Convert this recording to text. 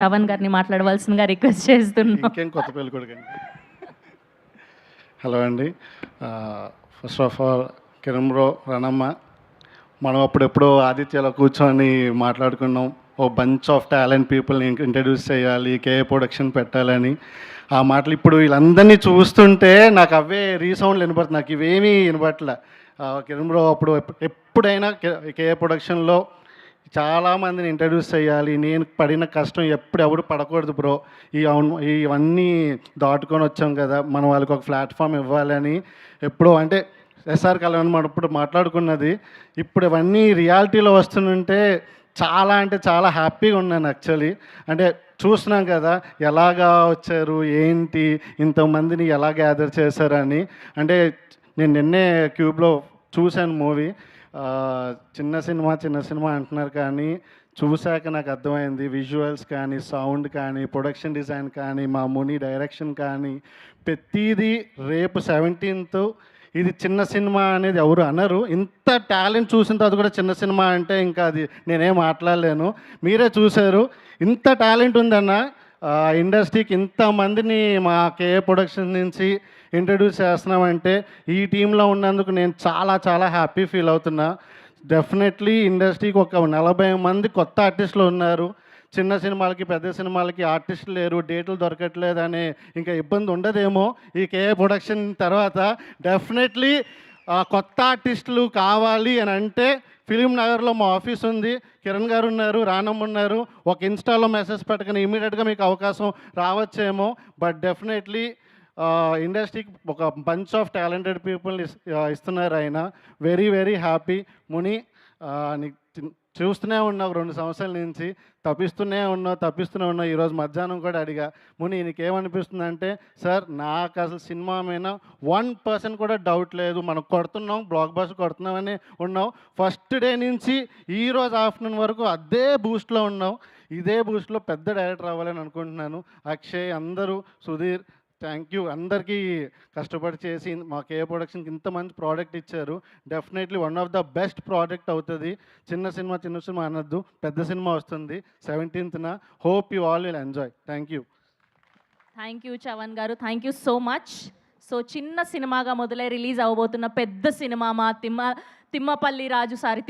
పవన్ గారిని మాట్లాడవలసిందిగా రిక్వెస్ట్ చేస్తున్నాం. ఇంకేం కొత్త పెళ్ళి కొడుకండి. హలో అండి. First of all Kiran bro, Ranamma, మనం అప్పుడెప్పుడో ఆదిత్యలో కూర్చొని మాట్లాడుకున్నాం. ఓ బంచ్ ఆఫ్ టాలెంట్ పీపుల్ని ఇంట్రడ్యూస్ చేయాలి, కేఏ ప్రొడక్షన్ పెట్టాలని. ఆ మాటలు ఇప్పుడు వీళ్ళందరినీ చూస్తుంటే నాకు అవే రీసౌండ్లు వినపడుతుంది, నాకు ఇవేమీ వినపట్లే. కిరణ్ బ్రో అప్పుడు ఎప్పుడైనా కేఏ ప్రొడక్షన్లో చాలామందిని ఇంట్రడ్యూస్ చేయాలి, నేను పడిన కష్టం ఎవరు పడకూడదు బ్రో, ఇవన్నీ దాటుకొని వచ్చాం కదా, మనం వాళ్ళకి ఒక ప్లాట్ఫామ్ ఇవ్వాలని ఎప్పుడో అంటే ఎస్ఆర్ కళ్యాణ్ మనం ఇప్పుడు మాట్లాడుకున్నది, ఇప్పుడు ఇవన్నీ రియాలిటీలో వస్తుంటే చాలా అంటే చాలా హ్యాపీగా ఉన్నాను యాక్చువల్లీ. అంటే చూస్తున్నాం కదా ఎలాగా వచ్చారు, ఏంటి ఇంతమందిని ఎలా గ్యాదర్ చేశారని. అంటే నేను నిన్నే క్యూబ్లో చూశాను మూవీ. చిన్న సినిమా అంటున్నారు, కానీ చూశాక నాకు అర్థమైంది విజువల్స్ కానీ, సౌండ్ కానీ, ప్రొడక్షన్ డిజైన్ కానీ, మా ముని డైరెక్షన్ కానీ, ప్రతిదీ రేపు 17th ఇది చిన్న సినిమా అనేది ఎవరు అనరు. ఇంత టాలెంట్ చూసిన తర్వాత కూడా చిన్న సినిమా అంటే ఇంకా అది నేనేం మాట్లాడలేను. మీరే చూశారు ఇంత టాలెంట్ ఉందన్న ఇండస్ట్రీకి, ఇంతమందిని మా కేఏ ప్రొడక్షన్ నుంచి ఇంట్రడ్యూస్ చేస్తున్నామంటే ఈ టీంలో ఉన్నందుకు నేను చాలా చాలా హ్యాపీ ఫీల్ అవుతున్నా. డెఫినెట్లీ ఇండస్ట్రీకి ఒక 40 మంది కొత్త ఆర్టిస్టులు ఉన్నారు. చిన్న సినిమాలకి పెద్ద సినిమాలకి ఆర్టిస్టులు లేరు, డేట్లు దొరకట్లేదు అనే ఇంకా ఇబ్బంది ఉండదేమో ఈ కేఏ ప్రొడక్షన్ తర్వాత. డెఫినెట్లీ కొత్త ఆర్టిస్టులు కావాలి అని అంటే ఫిలిం నగర్లో మా ఆఫీస్ ఉంది, కిరణ్ గారు ఉన్నారు, రానమ్మ ఉన్నారు. ఒక ఇన్స్టాలో మెసేజ్ పెట్టగానే ఇమీడియట్గా మీకు అవకాశం రావచ్చేమో. బట్ డెఫినెట్లీ ఇండస్ట్రీకి ఒక బంచ్ ఆఫ్ టాలెంటెడ్ పీపుల్ని ఇస్తున్నారు ఆయన. Very very happy. ముని, చూస్తూనే ఉన్నావు 2 సంవత్సరాల నుంచి, తప్పిస్తూనే ఉన్నావు. ఈరోజు మధ్యాహ్నం కూడా అడిగా, ముని నీకేమనిపిస్తుంది అంటే, సార్ నాకు అసలు సినిమా మీద 1% కూడా డౌట్ లేదు, మనం కొడుతున్నాం, బ్లాక్ బస్టర్ కొడుతున్నామని ఉన్నావు. ఫస్ట్ డే నుంచి ఈరోజు ఆఫ్టర్నూన్ వరకు అదే బూస్ట్లో ఉన్నావు. ఇదే బూస్ట్లో పెద్ద డైరెక్టర్ అవ్వాలని అనుకుంటున్నాను. అక్షయ్, అందరూ, సుధీర్, థ్యాంక్ యూ. అందరికీ కష్టపడి చేసి మా కేఏ ప్రొడక్షన్కి ఇంత మంచి ప్రోడక్ట్ ఇచ్చారు. Definitely one of the best product అవుతుంది. చిన్న సినిమా అనొద్దు, పెద్ద సినిమా వస్తుంది 17th. Hope you all will enjoy. Thank you. Thank you Chavan garu, thank you so much. So చిన్న సినిమాగా మొదలై రిలీజ్ అవ్వబోతున్న పెద్ద సినిమా మా తిమ్మపల్లి రాజు సారి